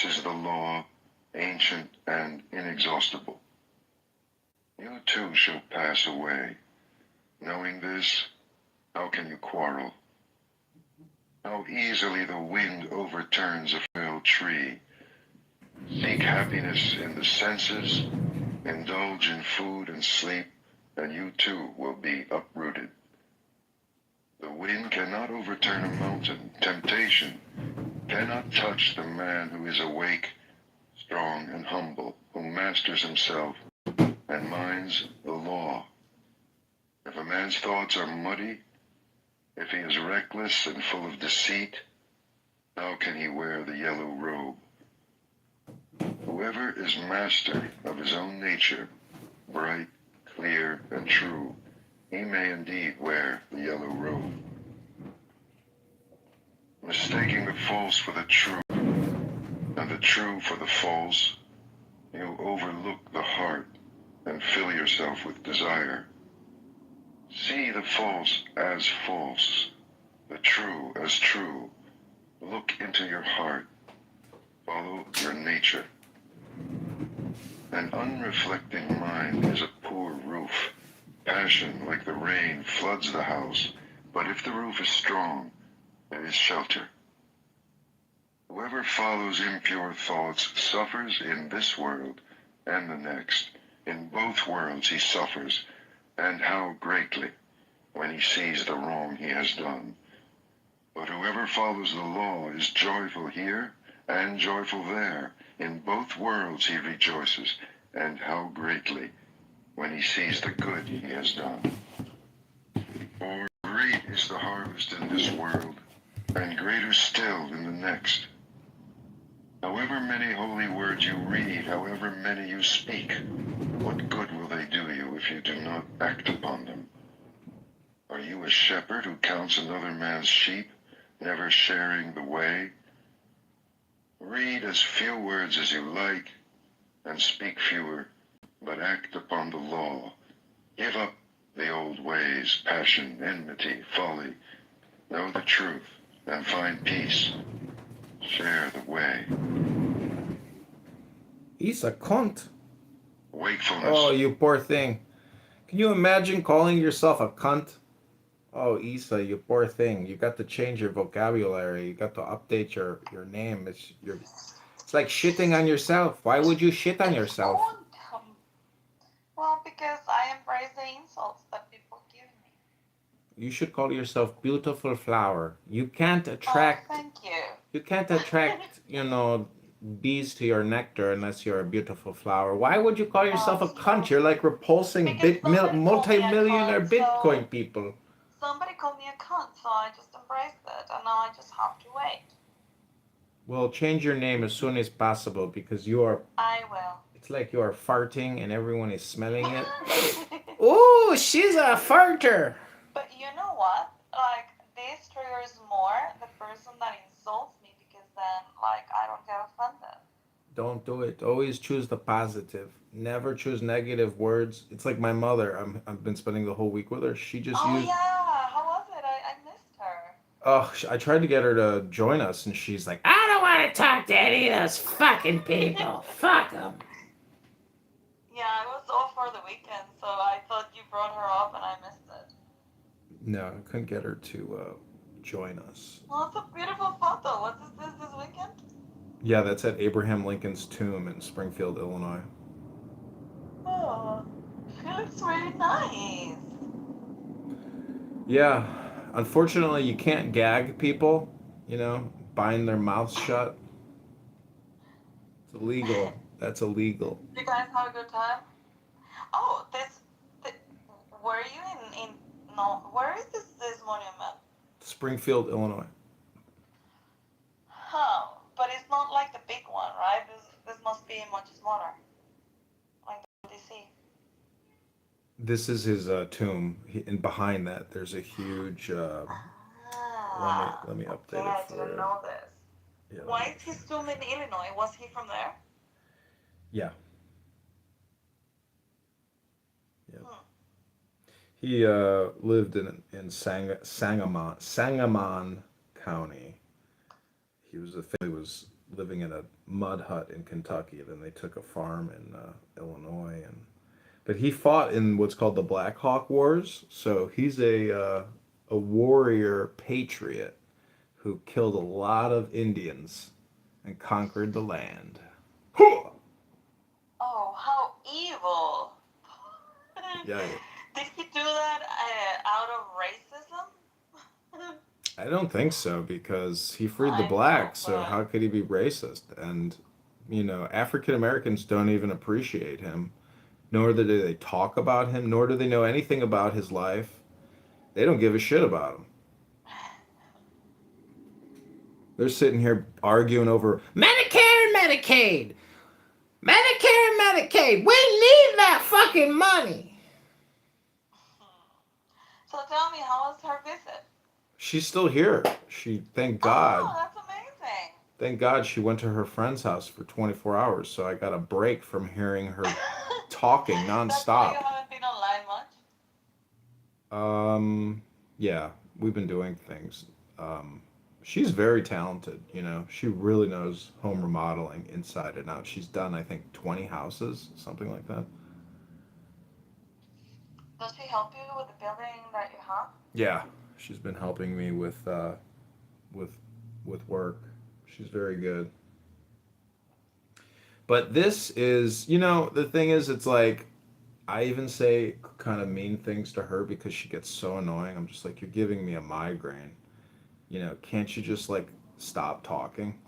This is the law, ancient and inexhaustible. You too shall pass away. Knowing this, how can you quarrel? How easily the wind overturns a felled tree. Seek happiness in the senses, indulge in food and sleep, and you too will be uprooted. The wind cannot overturn a mountain. Temptation cannot touch the man who is awake, strong, and humble, who masters himself and minds the law. If a man's thoughts are muddy, if he is reckless and full of deceit, how can he wear the yellow robe? Whoever is master of his own nature, bright, clear, and true, he may indeed wear the yellow robe. Mistaking the false for the true, and the true for the false, you overlook the heart and fill yourself with desire. See the false as false, the true as true. Look into your heart. Follow your nature. An unreflecting mind is a poor roof. Passion, like the rain, floods the house, but if the roof is strong, there is shelter. Whoever follows impure thoughts suffers in this world and the next. In both worlds he suffers, and how greatly, when he sees the wrong he has done. But whoever follows the law is joyful here and joyful there. In both worlds he rejoices, and how greatly, when he sees the good he has done. For great is the harvest in this world, and greater still in the next. However many holy words you read, however many you speak, what good will they do you if you do not act upon them? Are you a shepherd who counts another man's sheep, never sharing the way? Read as few words as you like, and speak fewer, but act upon the law. Give up the old ways, passion, enmity, folly. Know the truth, and find peace. Share the way. He's a cunt. Wakefulness. Oh, you poor thing. Can you imagine calling yourself a cunt? Oh, Issa, you poor thing. You got to change your vocabulary. You got to update your name. It's like shitting on yourself. Why would you shit on yourself? Well, because I embrace the insults that people give me. You should call yourself beautiful flower. You can't Oh, attract thank you. you can't attract, bees to your nectar unless you're a beautiful flower. Why would you call yourself a cunt? You're like repulsing Because somebody called me a multi-millionaire cunt, Bitcoin so people. somebody called me a cunt, so I just embraced it, and now I just have to wait. Well, change your name as soon as possible because you are. I will. It's like you are farting and everyone is smelling it. Oh, she's a farter. But you know what? Like, this triggers more the person that insults me because then, like, I don't get offended. Don't do it. Always choose the positive. Never choose negative words. It's like my mother. I've been spending the whole week with her. She just Oh, used. yeah. How was it? I missed her. Oh, I tried to get her to join us, and she's like, I don't want to talk to any of those fucking people. Fuck them. Yeah, I was off for the weekend, so I thought you brought her up and I missed it. No, I couldn't get her to join us. Well, it's a beautiful photo. What is this weekend? Yeah, that's at Abraham Lincoln's tomb in Springfield, Illinois. Oh, she looks really nice. Yeah, unfortunately, you can't gag people, bind their mouths shut. It's illegal. That's illegal. You guys have a good time? Oh, were you no, where is this monument? Springfield, Illinois. Huh, but it's not like the big one, right? This must be much smaller, like the DC. This is his tomb, and behind that, there's a huge. Let me update Okay, it I for didn't you. know this. Yeah, Why is his tomb in Illinois? Was he from there? Yeah. Yeah. Hmm. He lived in Sangamon County. His family was living in a mud hut in Kentucky. Then they took a farm in Illinois, and but he fought in what's called the Black Hawk Wars. So he's a warrior patriot who killed a lot of Indians and conquered the land. Huh! Oh, how evil! Yeah, Did he do that out of racism? I don't think so because he freed the I know, blacks, so how but could he be racist? And, African Americans don't even appreciate him, nor do they talk about him, nor do they know anything about his life. They don't give a shit about him. They're sitting here arguing over Medicare and Medicaid. Medicare and Medicaid. We need that fucking money. so tell me, how was her visit? She's still here. Thank Oh, God. that's amazing. Thank God she went to her friend's house for 24 hours, so I got a break from hearing her talking That's why you nonstop. haven't been online much. Yeah, we've been doing things. She's very talented, She really knows home remodeling inside and out. She's done, I think, 20 houses, something like that. Does she help you with the building that you have? Yeah, she's been helping me with with work. She's very good. But this is, the thing is, it's like I even say kind of mean things to her because she gets so annoying. I'm just like, you're giving me a migraine. Can't you just like stop talking?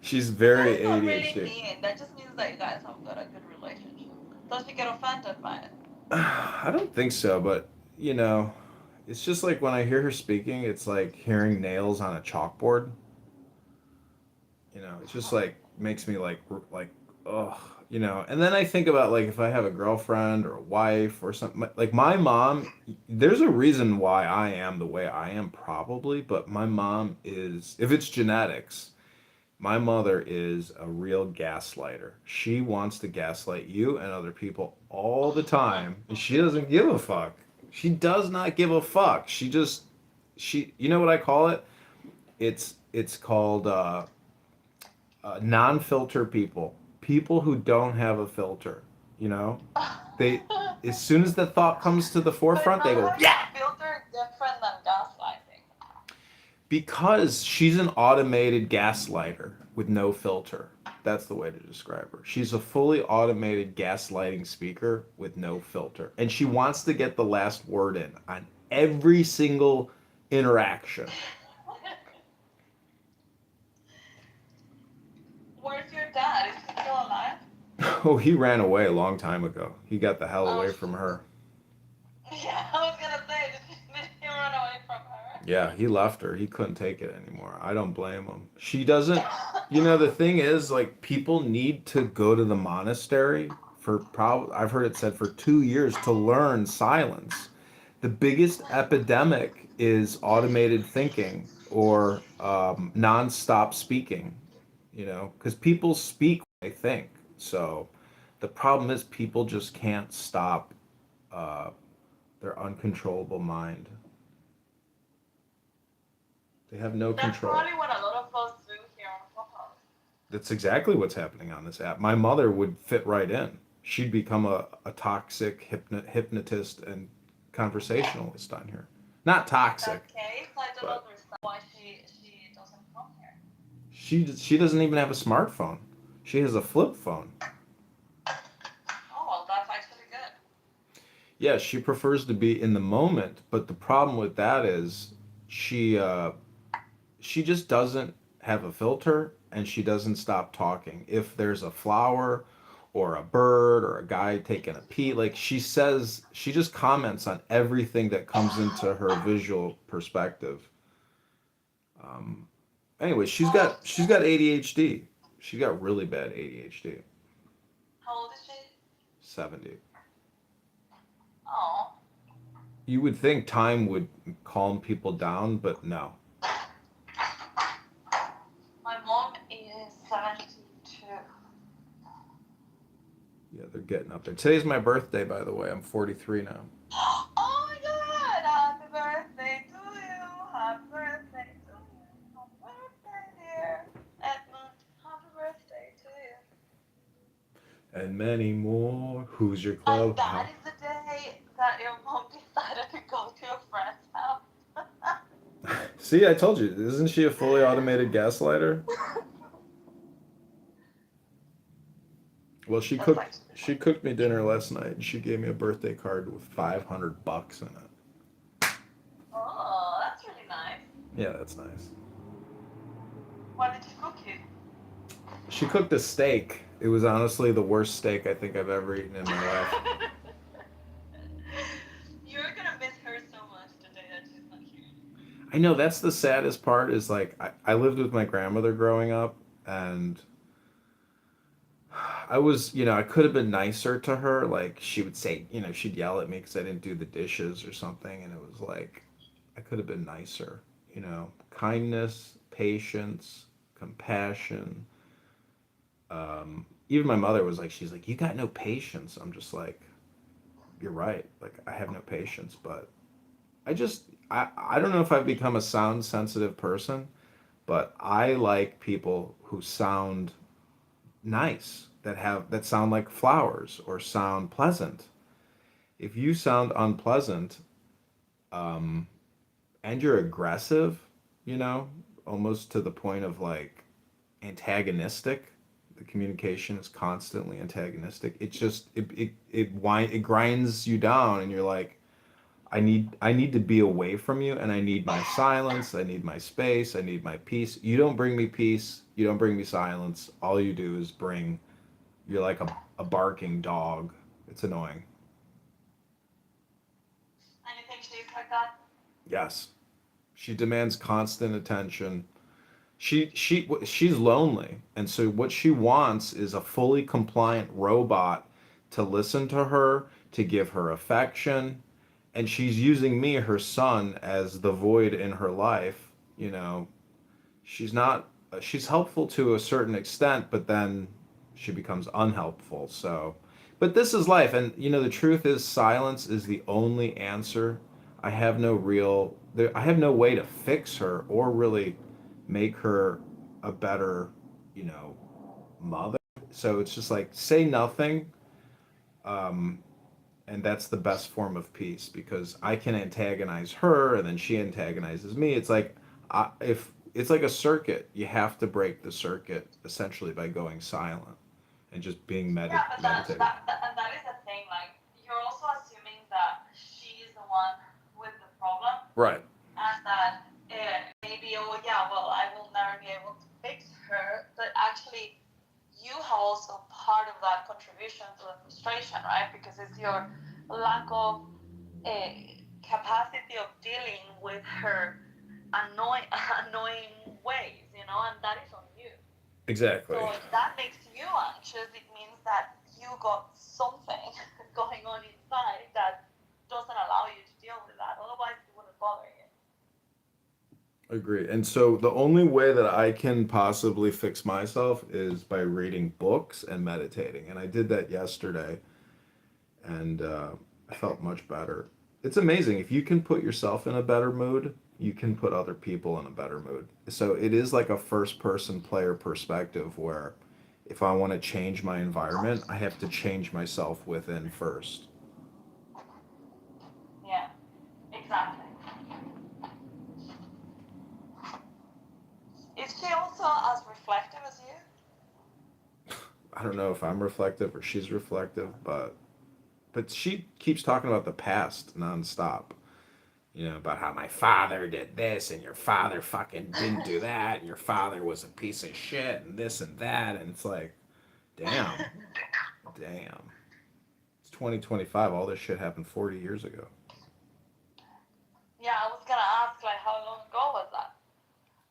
She's very That's not really ADHD. mean. That just means that you guys have got a good relationship. Does she get offended by it? I don't think so, but it's just like when I hear her speaking, it's like hearing nails on a chalkboard. It's just like makes me like ugh, And then I think about like if I have a girlfriend or a wife or something like my mom. There's a reason why I am the way I am, probably, but my mom is, if it's genetics, my mother is a real gaslighter. She wants to gaslight you and other people all the time, and she doesn't give a fuck. She does not give a fuck. You know what I call it? It's called non-filter people. People who don't have a filter. You know, they as soon as the thought comes to the But forefront, they not go, having yeah. a filter is different than gaslighting. Because she's an automated gaslighter with no filter. That's the way to describe her. She's a fully automated gaslighting speaker with no filter. And she wants to get the last word in on every single interaction. Where's your dad? Is he still alive? Oh, he ran away a long time ago. He got the hell Oh, away from her. yeah, I was gonna say, did he run away from her? Yeah, he left her. He couldn't take it anymore. I don't blame him. She doesn't, the thing is, like, people need to go to the monastery I've heard it said for 2 years to learn silence. The biggest epidemic is automated thinking or non-stop speaking, because people speak what they think. So the problem is people just can't stop uh, their uncontrollable mind. They have no That's control. probably what a lot of us do here on Clubhouse. That's exactly what's happening on this app. My mother would fit right in. She'd become a toxic hypnotist and conversationalist on here. Not toxic, That case, I don't but understand why she doesn't come here. she doesn't even have a smartphone. She has a flip phone. Oh, well, that's actually good. Yeah, she prefers to be in the moment, but the problem with that is she just doesn't have a filter and she doesn't stop talking. If there's a flower or a bird or a guy taking a pee, like she just comments on everything that comes into her visual perspective. Um, anyway, she's got ADHD. She's got really bad ADHD. How old is she? 70. Oh. You would think time would calm people down, but no. My mom is 72. Yeah, they're getting up there. Today's my birthday, by the way. I'm 43 now. Oh my god! Happy birthday to you! Happy birthday to you! and many more. Who's your And club? that is the day that your mom decided to go to your friend's house. See, I told you. Isn't she a fully automated gaslighter? Well, That's actually she funny. cooked me dinner last night, and she gave me a birthday card with $500 in it. Oh, that's really nice. Yeah, that's nice. What did you cook you? She cooked a steak. It was honestly the worst steak I think I've ever eaten in my life. You're gonna miss her so much today that she's not here. I know that's the saddest part is like I lived with my grandmother growing up, and I was, I could have been nicer to her. Like she would say, she'd yell at me because I didn't do the dishes or something, and it was like I could have been nicer. Kindness, patience, compassion. Even my mother was like, she's like, you got no patience. I'm just like, you're right. Like I have no patience, but I don't know if I've become a sound sensitive person, but I like people who sound nice, that sound like flowers or sound pleasant. If you sound unpleasant, um, and you're aggressive, you know, almost to the point of like antagonistic, the communication is constantly antagonistic. It's just it grinds you down, and you're like, I need to be away from you, and I need my silence, I need my space, I need my peace. You don't bring me peace, you don't bring me silence. All you do is bring you're like a barking dog. It's annoying. And you think she's like that? Yes. She demands constant attention. She's lonely, and so what she wants is a fully compliant robot to listen to her, to give her affection, and she's using me, her son, as the void in her life. She's not she's helpful to a certain extent, but then she becomes unhelpful. So, but this is life, and the truth is silence is the only answer. I have no way to fix her or really make her a better, you know, mother. So it's just like say nothing. Um, and that's the best form of peace because I can antagonize her and then she antagonizes me. It's like if it's like a circuit, you have to break the circuit essentially by going silent and just being Yeah, but meditative. and that is the thing. Like, you're also assuming that she is the one with the problem, Right. and that maybe, oh yeah, well, I will never be able to fix her. But actually, you have also part of that contribution to the frustration, right? Because it's your lack of uh, capacity of dealing with her annoying, annoying ways, and that is on you. Exactly. So if that makes you anxious, it means that you got something going on inside that doesn't allow you to deal with that. Otherwise, it wouldn't bother you. Agree. And so the only way that I can possibly fix myself is by reading books and meditating. And I did that yesterday, and I felt much better. It's amazing. If you can put yourself in a better mood, you can put other people in a better mood. So it is like a first person player perspective where if I want to change my environment, I have to change myself within first. Yeah, exactly. Is she also as reflective as you? I don't know if I'm reflective or she's reflective, but she keeps talking about the past nonstop. About how my father did this and your father fucking didn't do that and your father was a piece of shit and this and that, and it's like, damn, damn. It's 2025. All this shit happened 40 years ago. Yeah, I was gonna ask, like, how long ago was that?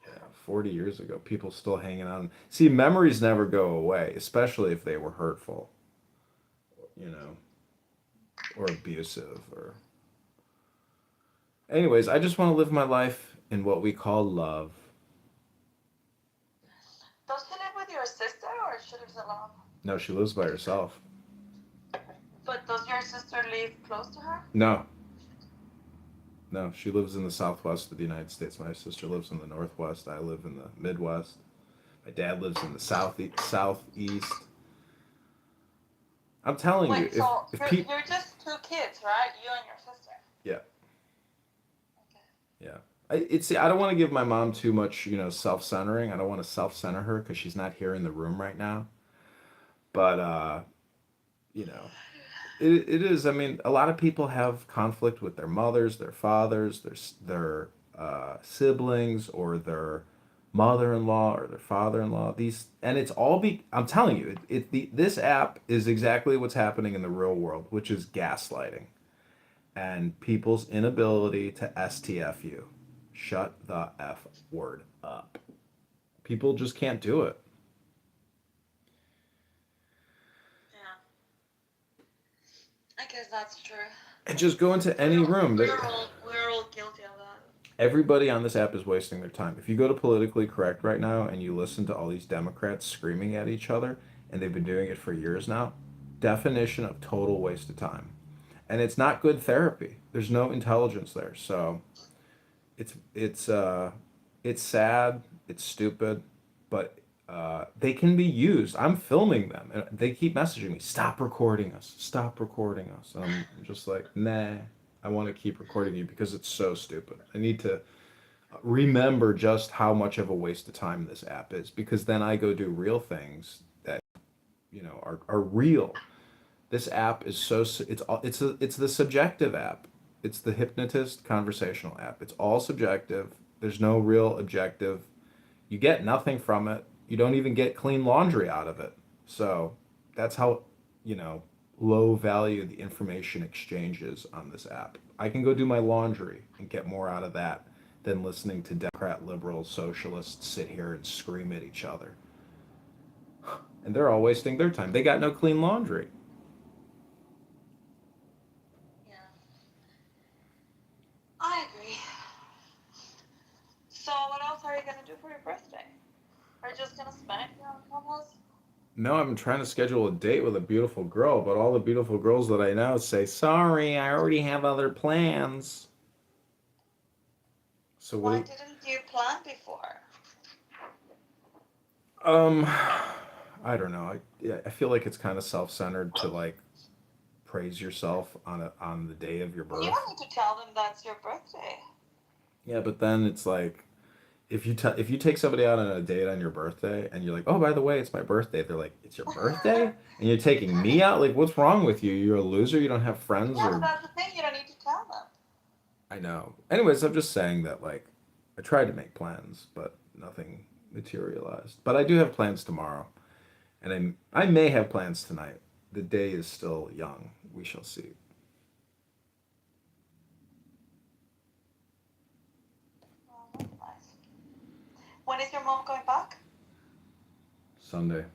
Yeah, 40 years ago. People still hanging on. See, memories never go away, especially if they were hurtful, you know, or abusive or. Anyways, I just want to live my life in what we call love. Does she live with your sister or she lives alone? No, she lives by herself. But does your sister live close to her? No, no, she lives in the southwest of the United States. My sister lives in the northwest. I live in the Midwest. My dad lives in the southeast. I'm telling you, Wait, so if you're people, you're just two kids, right? You and your sister. yeah, Okay. yeah. I don't want to give my mom too much, self-centering. I don't want to self-center her because she's not here in the room right now. But you know, it is. I mean, a lot of people have conflict with their mothers, their fathers, their siblings, or their mother-in-law or their father-in-law. And it's all I'm telling you, this app is exactly what's happening in the real world, which is gaslighting and people's inability to STF you. Shut the F word up. People just can't do it. Yeah, I guess that's true. And just go into any room. We're all guilty of that. Everybody on this app is wasting their time. If you go to politically correct right now and you listen to all these Democrats screaming at each other, and they've been doing it for years now, definition of total waste of time. And it's not good therapy. There's no intelligence there. So it's it's sad, it's stupid, but they can be used. I'm filming them, and they keep messaging me, "Stop recording us, stop recording us." And I'm just like, nah, I want to keep recording you because it's so stupid. I need to remember just how much of a waste of time this app is because then I go do real things that are real. This app is it's the subjective app. It's the hypnotist conversational app. It's all subjective. There's no real objective. You get nothing from it. You don't even get clean laundry out of it. So that's how, you know, low value the information exchange is on this app. I can go do my laundry and get more out of that than listening to Democrat, liberal, socialists sit here and scream at each other. And they're all wasting their time. They got no clean laundry. Yeah, I agree. So what else are you gonna do for your birthday? Are you just gonna spend it here on Clubhouse? No, I'm trying to schedule a date with a beautiful girl, but all the beautiful girls that I know say, "Sorry, I already have other plans." So what do Why you, didn't you plan before? um I don't know. I feel like it's kind of self-centered to like praise yourself on the day of your You birth. don't need to tell them that's your birthday. Yeah, but then it's like if you take somebody out on a date on your birthday and you're like, "Oh, by the way, it's my birthday." They're like, "It's your birthday?" And you're taking me out? Like, what's wrong with you? You're a loser? You don't have friends Yeah, but or that's the thing. You don't need to tell them. I know. Anyways, I'm just saying that like I tried to make plans, but nothing materialized. But I do have plans tomorrow, and I may have plans tonight. The day is still young. We shall see. Oh, that's nice. When is your mom going back? Sunday.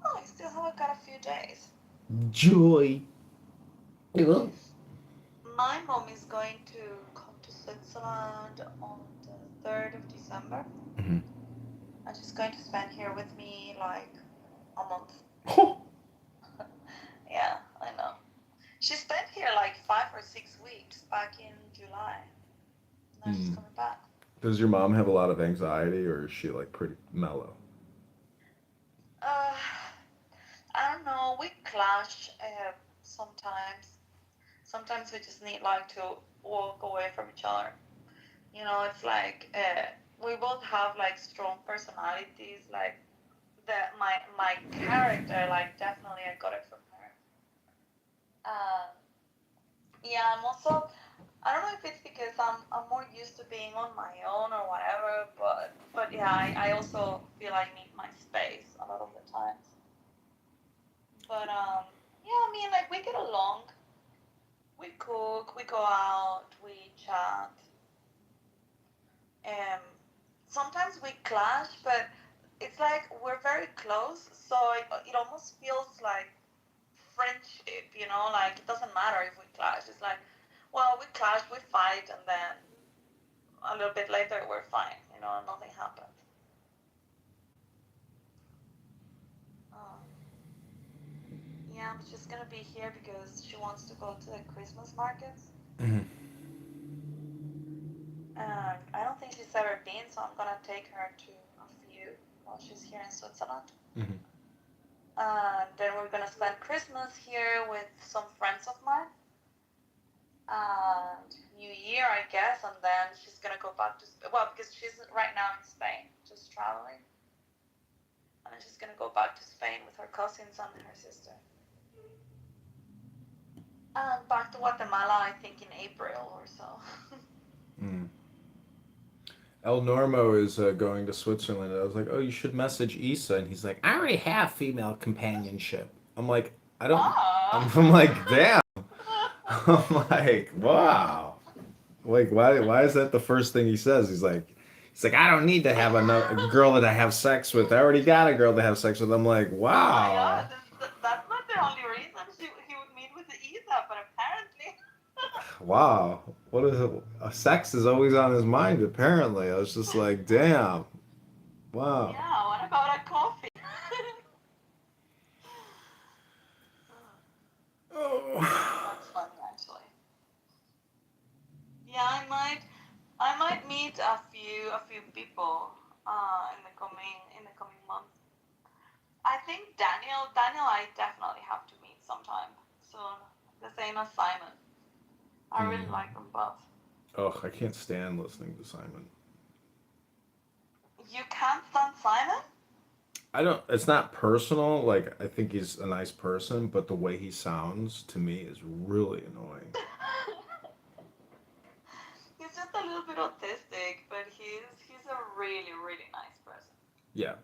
Oh, you still have got a few days. Joy. Hello. My mom is going to come to Switzerland on the 3rd of December. Mm-hmm. And she's going to spend here with me like a month. Yeah, I know. She spent here like 5 or 6 weeks back in July. Now she's Mm. coming back. Does your mom have a lot of anxiety, or is she like pretty mellow? Uh, I don't know. We clash sometimes. Sometimes we just need like to walk away from each other. You know, it's like we both have like strong personalities. Like my character, like definitely I got it from her. Um, yeah, I'm also. I don't know if it's because I'm more used to being on my own or whatever, but yeah, I also feel I need my space a lot of the times. But yeah, I mean like we get along. We cook, we go out, we chat. Um, sometimes we clash, but it's like we're very close, so it almost feels like friendship, you know, like it doesn't matter if we clash. It's like, well, we clash, we fight, and then a little bit later we're fine, you know, nothing happened. Um, yeah, I'm just gonna be here because she wants to go to the Christmas markets, Mm-hmm. and I don't think she's ever been, so I'm gonna take her to a few while she's here in Switzerland. Mm-hmm. Then we're gonna spend Christmas here with some friends of mine. And New Year, I guess, and then she's gonna go back to well, because she's right now in Spain, just traveling, and then she's gonna go back to Spain with her cousins and her sister. And back to Guatemala, I think in April or so. Mm. El Normo is going to Switzerland. I was like, oh, you should message Issa. And he's like, I already have female companionship. I'm like, I don't. I'm like, damn. I'm like, wow. Like, why is that the first thing he says? He's like, I don't need to have a girl that I have sex with. I already got a girl to have sex with. I'm like, Oh my wow. god, that's not the only reason he would meet with the Isa, but apparently. Wow. What is it? Sex is always on his mind, apparently. I was just like, damn. Wow. Yeah, what about a coffee? Oh. That's funny, actually. Yeah, I might meet a few people in the coming months. I think Daniel I definitely have to meet sometime soon. The same as Simon. I really like them both. Oh, I can't stand listening to Simon. You can't stand Simon? I don't. It's not personal. Like I think he's a nice person, but the way he sounds to me is really annoying. He's just a little bit autistic, but he's a really really nice person. Yeah,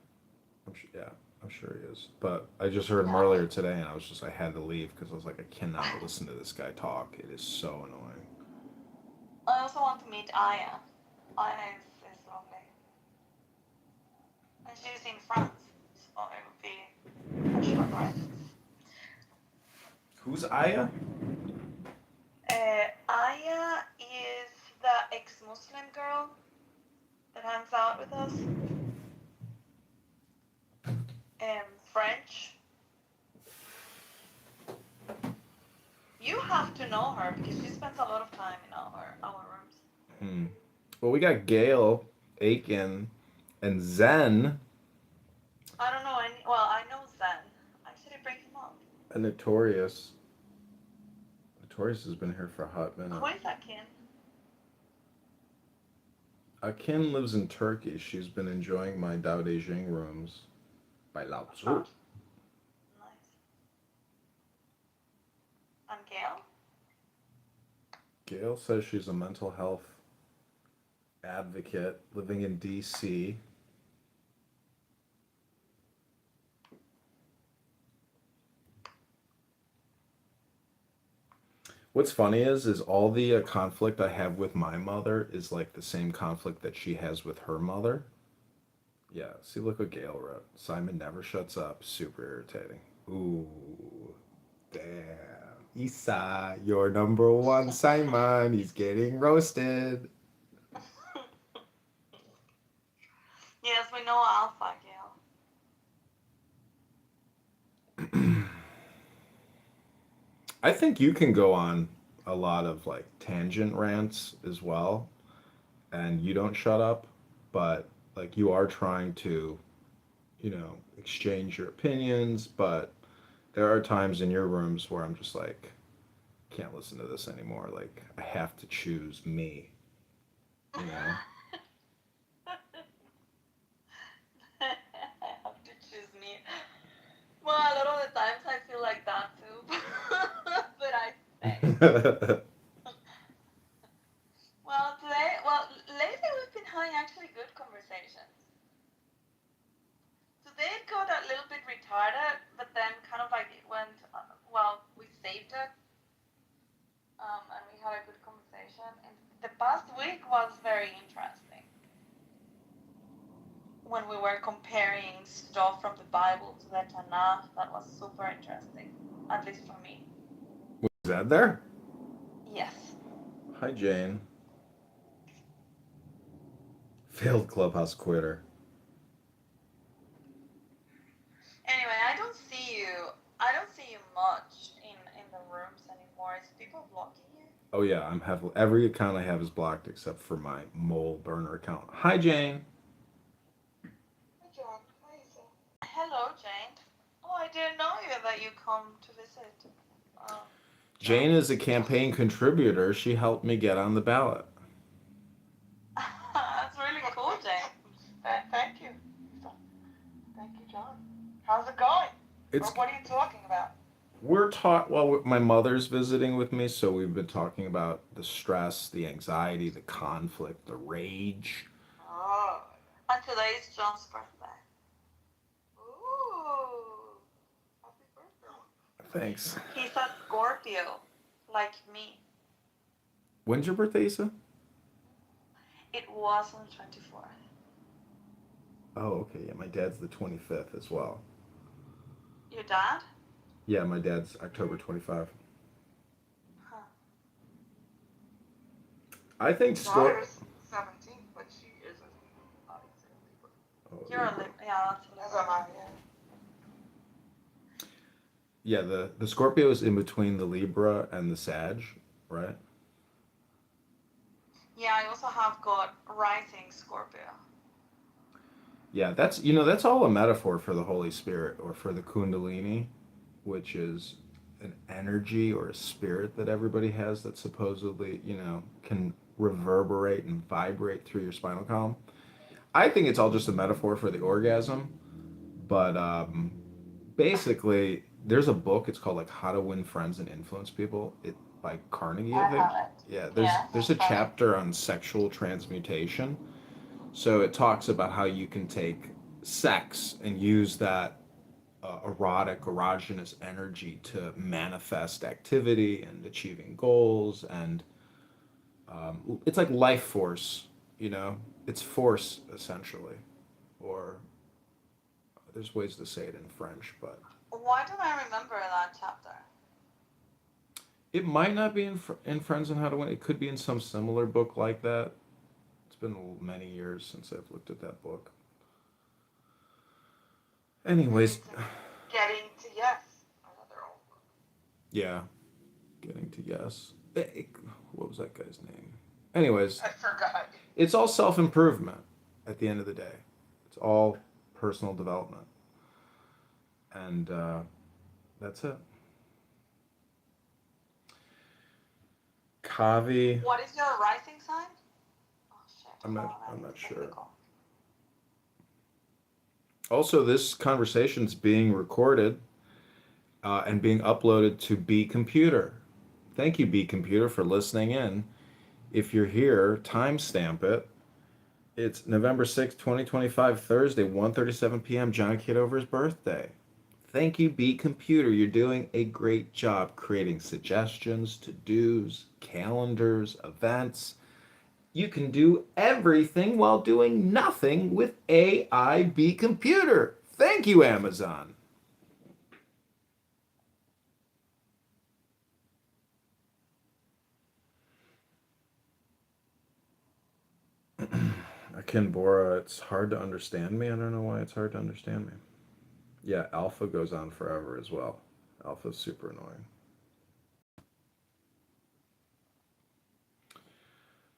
I'm sure he is. But I just heard him earlier today, and I had to leave because I was like, I cannot listen to this guy talk. It is so annoying. I also want to meet Aya. Aya is lovely, and she's in France, so it would be a short ride. Who's Aya? Aya is the ex-Muslim girl that hangs out with us. French. You have to know her because she spends a lot of time in our rooms. Well, we got Gail, Aiken, and Zen. I don't know any. Well, I know Zen. Actually, bring him up. And Notorious. Notorious has been here for a hot minute. Who is Akin? Akin lives in Turkey. She's been enjoying my Dao De Jing rooms by Lao Tzu. Oh, nice. And Gail? Gail says she's a mental health advocate living in DC. What's funny is all the conflict I have with my mother is like the same conflict that she has with her mother. Yeah, see, look what Gail wrote. Simon never shuts up. Super irritating. Ooh, damn. Issa, your number one Simon. He's getting roasted. Yes, we know Alpha, Gail. I think you can go on a lot of like tangent rants as well, and you don't shut up, but like you are trying to, exchange your opinions, but there are times in your rooms where I'm just like, can't listen to this anymore. Like I have to choose me, you know? I have to choose me. Well, a lot of the times I feel like that too. But I stay. Lately we've been having actually good conversations. Today it got a little bit retarded, but then kind of like it went, we saved it, and we had a good conversation. And the past week was very interesting. When we were comparing stuff from the Bible to the Tanakh, that was super interesting, at least for me. Was that there? Yes. Hi, Jane. Failed Clubhouse quitter. Anyway, I don't see you much in the rooms anymore. Is people blocking you? Oh yeah, every account I have is blocked except for my mole burner account. Hi, Jane. Hi, John. How is it? Hello, Jane. Oh, I didn't know that you come to visit. Uh, Jane is a campaign contributor. She helped me get on the ballot. That's really cool, Jane. Thank you. Thank you, John. How's it going? It's What are you talking about? well, my mother's visiting with me, so we've been talking about the stress, the anxiety, the conflict, the rage. Oh. And today is John's birthday. Ooh. Happy birthday. Thanks. He's a Scorpio, like me. When's your birthday, Issa? It was on 24th. Oh, okay. Yeah, my dad's the 25th as well. Your dad? Yeah, my dad's October 25. Huh. I think Daughter's 17, but she isn't. Obviously, a Libra. Oh, You're a Libra. Yeah, that's a Libra. As am I, yeah. Yeah, the Scorpio is in between the Libra and the Sag, right? Yeah, I also have got rising Scorpio. Yeah, that's all a metaphor for the Holy Spirit or for the Kundalini, which is an energy or a spirit that everybody has that supposedly, can reverberate and vibrate through your spinal column. I think it's all just a metaphor for the orgasm, but basically, there's a book. It's called like How to Win Friends and Influence People. It by Carnegie, I think. Have it. Yeah, Yeah, there's a funny. chapter on sexual transmutation. So it talks about how you can take sex and use that erotic, erogenous energy to manifest activity and achieving goals. And it's like life force, it's force essentially. Or there's ways to say it in French, but. Why don't I remember that chapter? It might not be in Friends on How to Win. It could be in some similar book like that. It's been many years since I've looked at that book. Anyways. Getting to Yes. Another old book. Yeah. Getting to Yes. What was that guy's name? Anyways. I forgot. It's all self-improvement at the end of the day. It's all personal development. And that's it. Kavi. What is your rising sign? Oh shit. I'm not sure. Technical. Also, this conversation's being recorded and being uploaded to B Computer. Thank you, B Computer, for listening in. If you're here, timestamp it. It's November 6th, 2025, Thursday, 1:37 p.m., John Kitover's birthday. Thank you, B Computer. You're doing a great job creating suggestions, to-dos, calendars, events. You can do everything while doing nothing with AI B Computer. Thank you, Amazon. Akin Bora, it's hard to understand me. I don't know why it's hard to understand me. Yeah, Alpha goes on forever as well. Alpha's super annoying.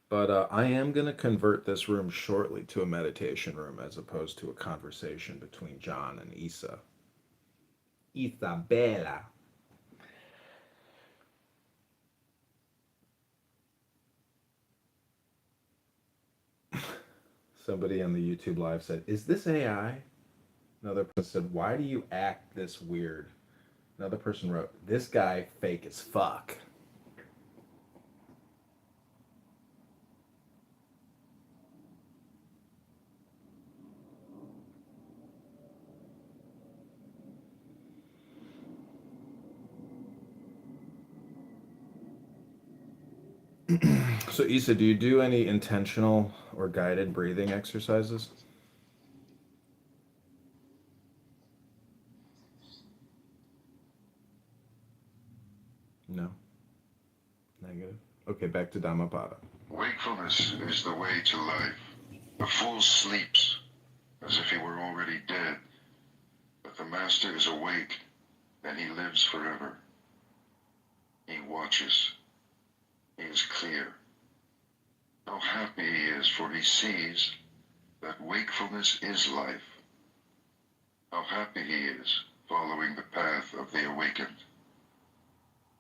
But I am going to convert this room shortly to a meditation room as opposed to a conversation between John and Issa. Isabella. Somebody on the YouTube live said, "Is this AI?" Another person said, "Why do you act this weird?" Another person wrote, "This guy fake as fuck." So Issa, do you do any intentional or guided breathing exercises? No. Negative. Okay, back to Dhammapada. Wakefulness is the way to life. The fool sleeps as if he were already dead, but the master is awake and he lives forever. He watches. He is clear. How happy he is, for he sees that wakefulness is life. How happy he is, following the path of the awakened.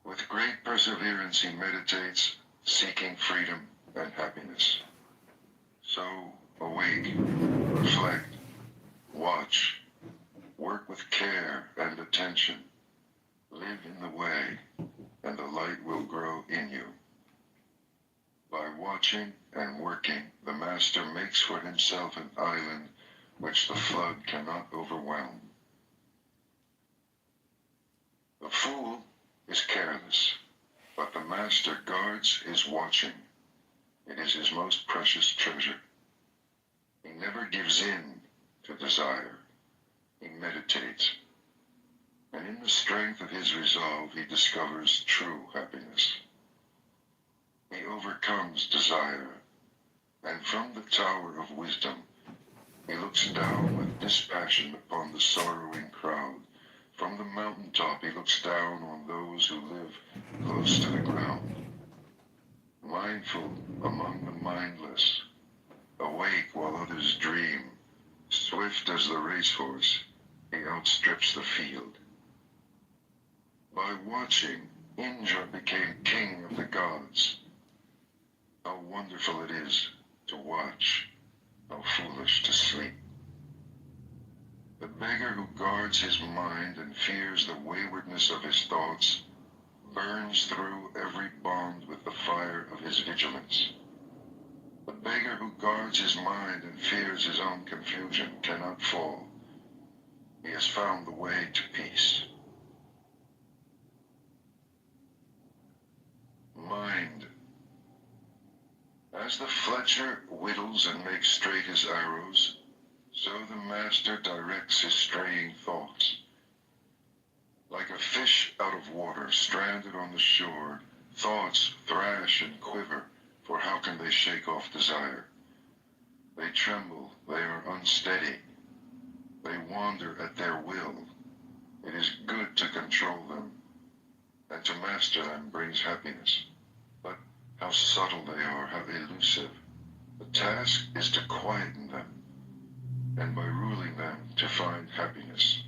With great perseverance he meditates, seeking freedom and happiness. So, awake, reflect, watch, work with care and attention, live in the way, and the light will grow in you. By watching and working, the master makes for himself an island which the flood cannot overwhelm. The fool is careless, but the master guards his watching. It is his most precious treasure. He never gives in to desire. He meditates. And in the strength of his resolve, he discovers true happiness. He overcomes desire, and from the tower of wisdom, he looks down with dispassion upon the sorrowing crowd. From the mountaintop, he looks down on those who live close to the ground. Mindful among the mindless, awake while others dream, swift as the racehorse, he outstrips the field. By watching, Indra became king of the gods. How wonderful it is to watch, how foolish to sleep. The beggar who guards his mind and fears the waywardness of his thoughts burns through every bond with the fire of his vigilance. The beggar who guards his mind and fears his own confusion cannot fall. He has found the way to peace. Mind. As the fletcher whittles and makes straight his arrows, so the master directs his straying thoughts. Like a fish out of water, stranded on the shore, thoughts thrash and quiver, for how can they shake off desire? They tremble, they are unsteady, they wander at their will. It is good to control them, and to master them brings happiness. But how subtle they are, how elusive. The task is to quieten them, and by ruling them to find happiness.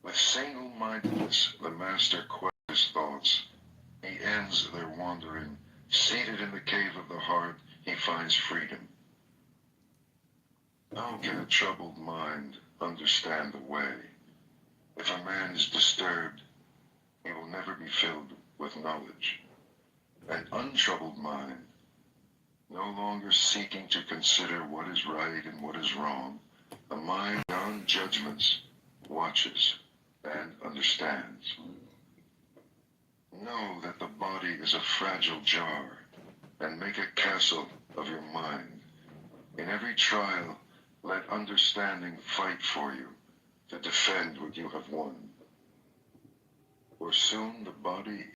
With single-mindedness, the master quiets his thoughts. He ends their wandering. Seated in the cave of the heart, he finds freedom. How can a troubled mind understand the way? If a man is disturbed, he will never be filled with knowledge. An untroubled mind, no longer seeking to consider what is right and what is wrong, a mind beyond judgments, watches and understands. Know that the body is a fragile jar, and make a castle of your mind. In every trial, let understanding fight for you to defend what you have won. For soon the body